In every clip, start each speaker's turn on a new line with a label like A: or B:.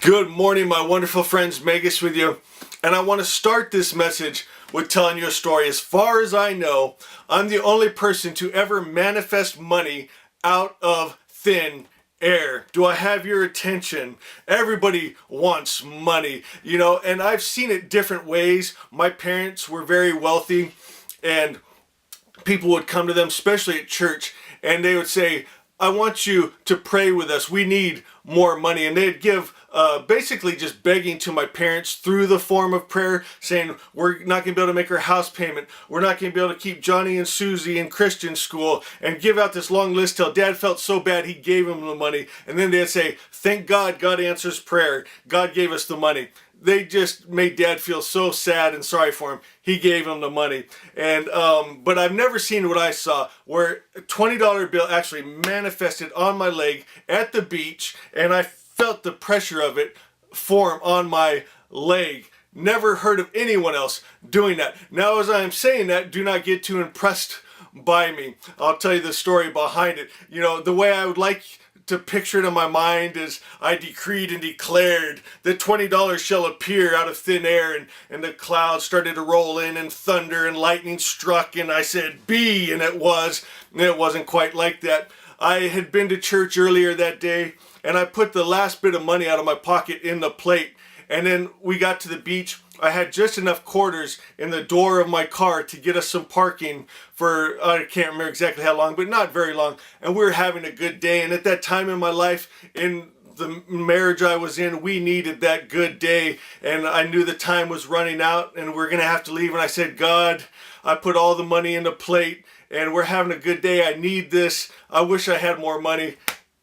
A: Good morning, my wonderful friends. Magus with you. And I want to start this message with telling you a story. As far as I know, I'm the only person to ever manifest money out of thin air. Do I have your attention? Everybody wants money, and I've seen it different ways. My parents were very wealthy, and people would come to them, especially at church, and they would say, I want you to pray with us. We need more money. And they'd give basically just begging to my parents through the form of prayer, saying, we're not going to be able to make our house payment. We're not going to be able to keep Johnny and Susie in Christian school, and give out this long list till Dad felt so bad he gave them the money. And then they'd say, thank God, God answers prayer. God gave us the money. They just made Dad feel so sad and sorry for him. He gave him the money. And but I've never seen what I saw, where a $20 bill actually manifested on my leg at the beach, and I felt the pressure of it form on my leg. Never heard of anyone else doing that. Now, as I'm saying that, do not get too impressed by me. I'll tell you the story behind it. The way I would like to picture it in my mind is, I decreed and declared that $20 shall appear out of thin air, and the clouds started to roll in, and thunder and lightning struck, and I said, be, and it was. And it wasn't quite like that. I had been to church earlier that day, and I put the last bit of money out of my pocket in the plate, and then we got to the beach. I had just enough quarters in the door of my car to get us some parking for, I can't remember exactly how long, but not very long. And we were having a good day. And at that time in my life, in the marriage I was in, we needed that good day. And I knew the time was running out and we're going to have to leave. And I said, God, I put all the money in the plate and we're having a good day. I need this. I wish I had more money.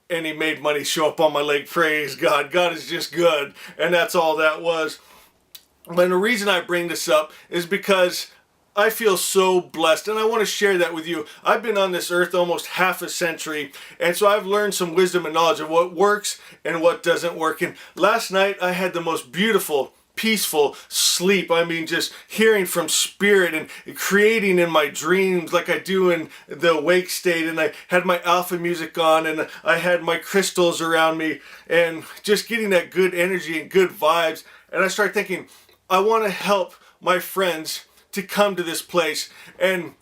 A: And he made money show up on my leg. Praise God. God is just good. And that's all that was. And the reason I bring this up is because I feel so blessed, and I want to share that with you. I've been on this earth almost half a century, and so I've learned some wisdom and knowledge of what works and what doesn't work. And last night I had the most beautiful, peaceful sleep. I mean, just hearing from spirit and creating in my dreams like I do in the awake state. And I had my alpha music on, and I had my crystals around me, and just getting that good energy and good vibes. And I started thinking, I want to help my friends to come to this place and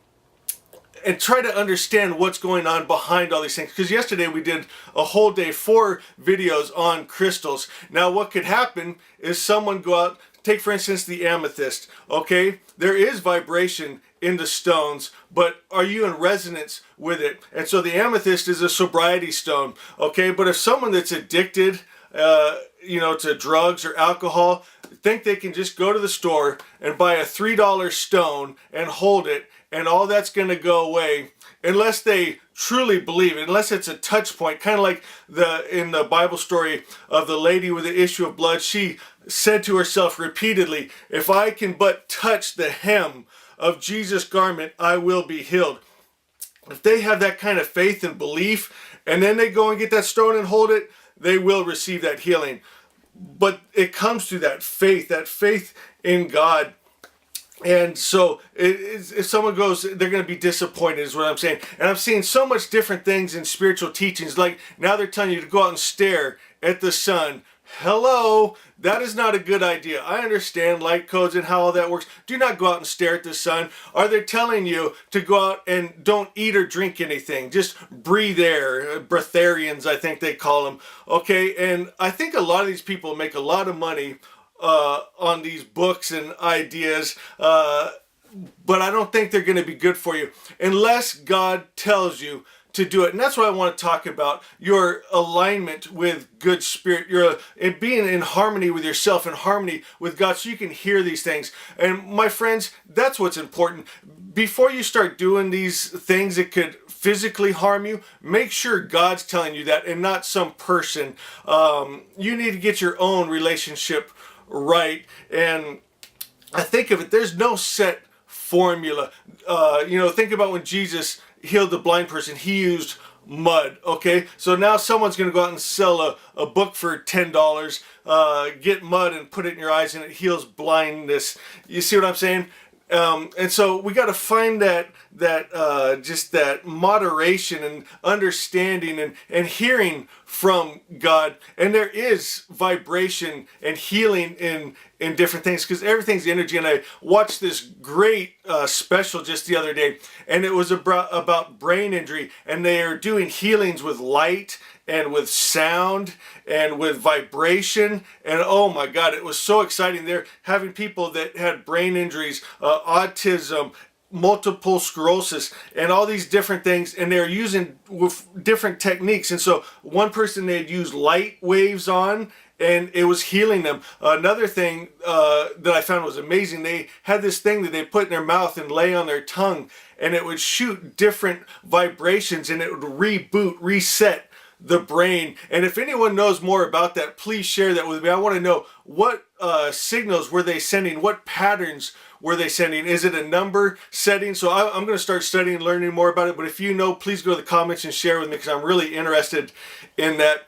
A: try to understand what's going on behind all these things. Because yesterday we did a whole day, 4 videos on crystals. Now what could happen is someone go out, take for instance the amethyst, okay? There is vibration in the stones, but are you in resonance with it? And so the amethyst is a sobriety stone, okay? But if someone that's addicted, to drugs or alcohol, think they can just go to the store and buy a $3 stone and hold it, and all that's going to go away, unless they truly believe it, unless it's a touch point, kind of like in the Bible story of the lady with the issue of blood. She said to herself repeatedly, if I can but touch the hem of Jesus' garment, I will be healed. If they have that kind of faith and belief, and then they go and get that stone and hold it, they will receive that healing. But it comes to that faith in God. And so if someone goes, they're going to be disappointed is what I'm saying. And I'm seeing so much different things in spiritual teachings. Like now they're telling you to go out and stare at the sun. Hello, that is not a good idea. I understand light codes and how all that works. Do not go out and stare at the sun. Are they telling you to go out and don't eat or drink anything? Just breathe air. Breatharians, I think they call them. Okay, and I think a lot of these people make a lot of money on these books and ideas, but I don't think they're going to be good for you unless God tells you to do it. And that's what I want to talk about, your alignment with good spirit, your being in harmony with yourself, in harmony with God, so you can hear these things. And my friends, that's what's important. Before you start doing these things that could physically harm you, make sure God's telling you that and not some person. You need to get your own relationship right. And I think of it, there's no set formula. Think about when Jesus healed the blind person, he used mud. Okay, so now someone's going to go out and sell a book for $10, get mud and put it in your eyes and it heals blindness. You see what I'm saying? And so we got to find just that moderation and understanding and hearing from God. And there is vibration and healing in different things, because everything's energy. And I watched this great special just the other day, and it was about brain injury, and they are doing healings with light and with sound and with vibration. And oh my God, it was so exciting. They're having people that had brain injuries, autism, multiple sclerosis, and all these different things, and they're using with different techniques. And so one person, they'd use light waves on, and it was healing them. Another thing that I found was amazing, they had this thing that they put in their mouth and lay on their tongue, and it would shoot different vibrations, and it would reboot, reset the brain. And if anyone knows more about that, please share that with me. I want to know, what signals were they sending? What patterns were they sending? Is it a number setting? So I'm going to start studying and learning more about it. But if you know, please go to the comments and share with me, because I'm really interested in that.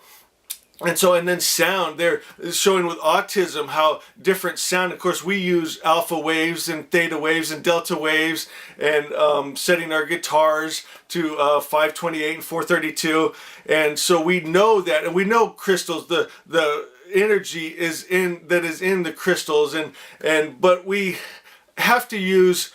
A: And then sound, they're showing with autism how different sound. Of course, we use alpha waves and theta waves and delta waves, and setting our guitars to 528 and 432. And so we know that, and we know crystals, the energy is in the crystals, but we have to use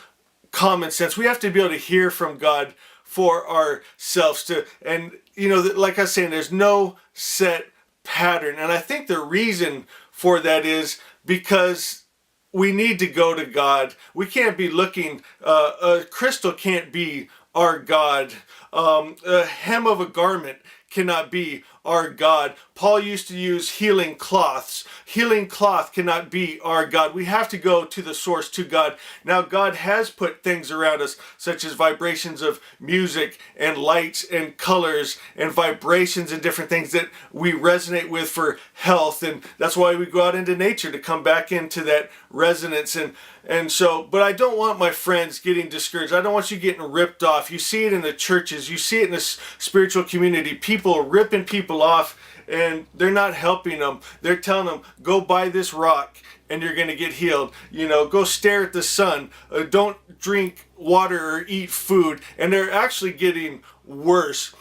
A: common sense. We have to be able to hear from God for ourselves and like I was saying, there's no set pattern. And I think the reason for that is because we need to go to God. We can't be looking, a crystal can't be our God. A hem of a garment cannot be our God. Paul used to use healing cloths. Healing cloth cannot be our God. We have to go to the source, to God. Now, God has put things around us, such as vibrations of music and lights and colors and vibrations and different things that we resonate with for health. And that's why we go out into nature, to come back into that resonance. And so, but I don't want my friends getting discouraged. I don't want you getting ripped off. You see it in the churches. You see it in the spiritual community. People ripping people off, and they're not helping them. They're telling them, go buy this rock and you're going to get healed. Go stare at the sun. Don't drink water or eat food. And they're actually getting worse.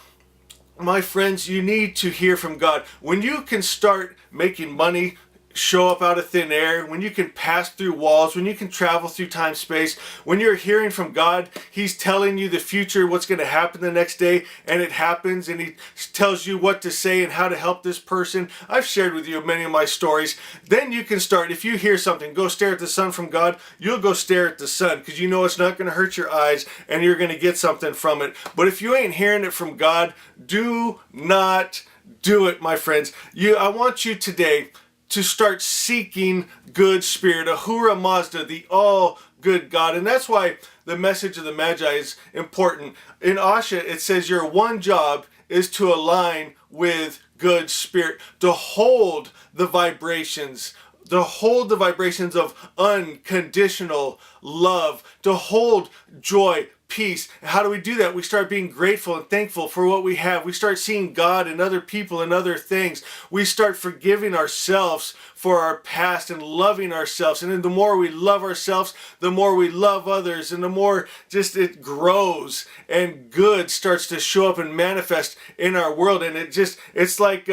A: My friends, you need to hear from God. When you can start making money show up out of thin air, when you can pass through walls, when you can travel through time, space, when you're hearing from God, He's telling you the future, what's going to happen the next day, and it happens, and He tells you what to say and how to help this person. I've shared with you many of my stories. Then you can start, if you hear something, go stare at the sun from God, you'll go stare at the sun, because you know it's not going to hurt your eyes, and you're going to get something from it. But if you ain't hearing it from God, do not do it, my friends. I want you today to start seeking good spirit, Ahura Mazda, the all good God. And that's why the message of the Magi is important. In Asha, it says your one job is to align with good spirit, to hold the vibrations, of unconditional love, to hold joy, peace. How do we do that? We start being grateful and thankful for what we have. We start seeing God and other people and other things. We start forgiving ourselves for our past and loving ourselves. And then the more we love ourselves, the more we love others, and the more just it grows, and good starts to show up and manifest in our world. And it's like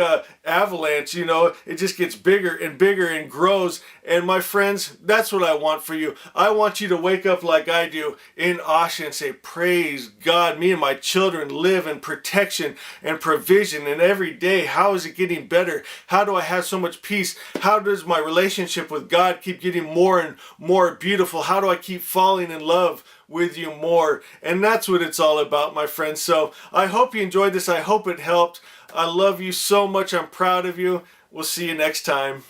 A: avalanche, it just gets bigger and bigger and grows. And my friends, that's what I want for you. I want you to wake up like I do in Asha and say, praise God, me and my children live in protection and provision. And every day, how is it getting better? How do I have so much peace? How does my relationship with God keep getting more and more beautiful? How do I keep falling in love with you more? And that's what it's all about, my friends. So I hope you enjoyed this. I hope it helped. I love you so much. I'm proud of you. We'll see you next time.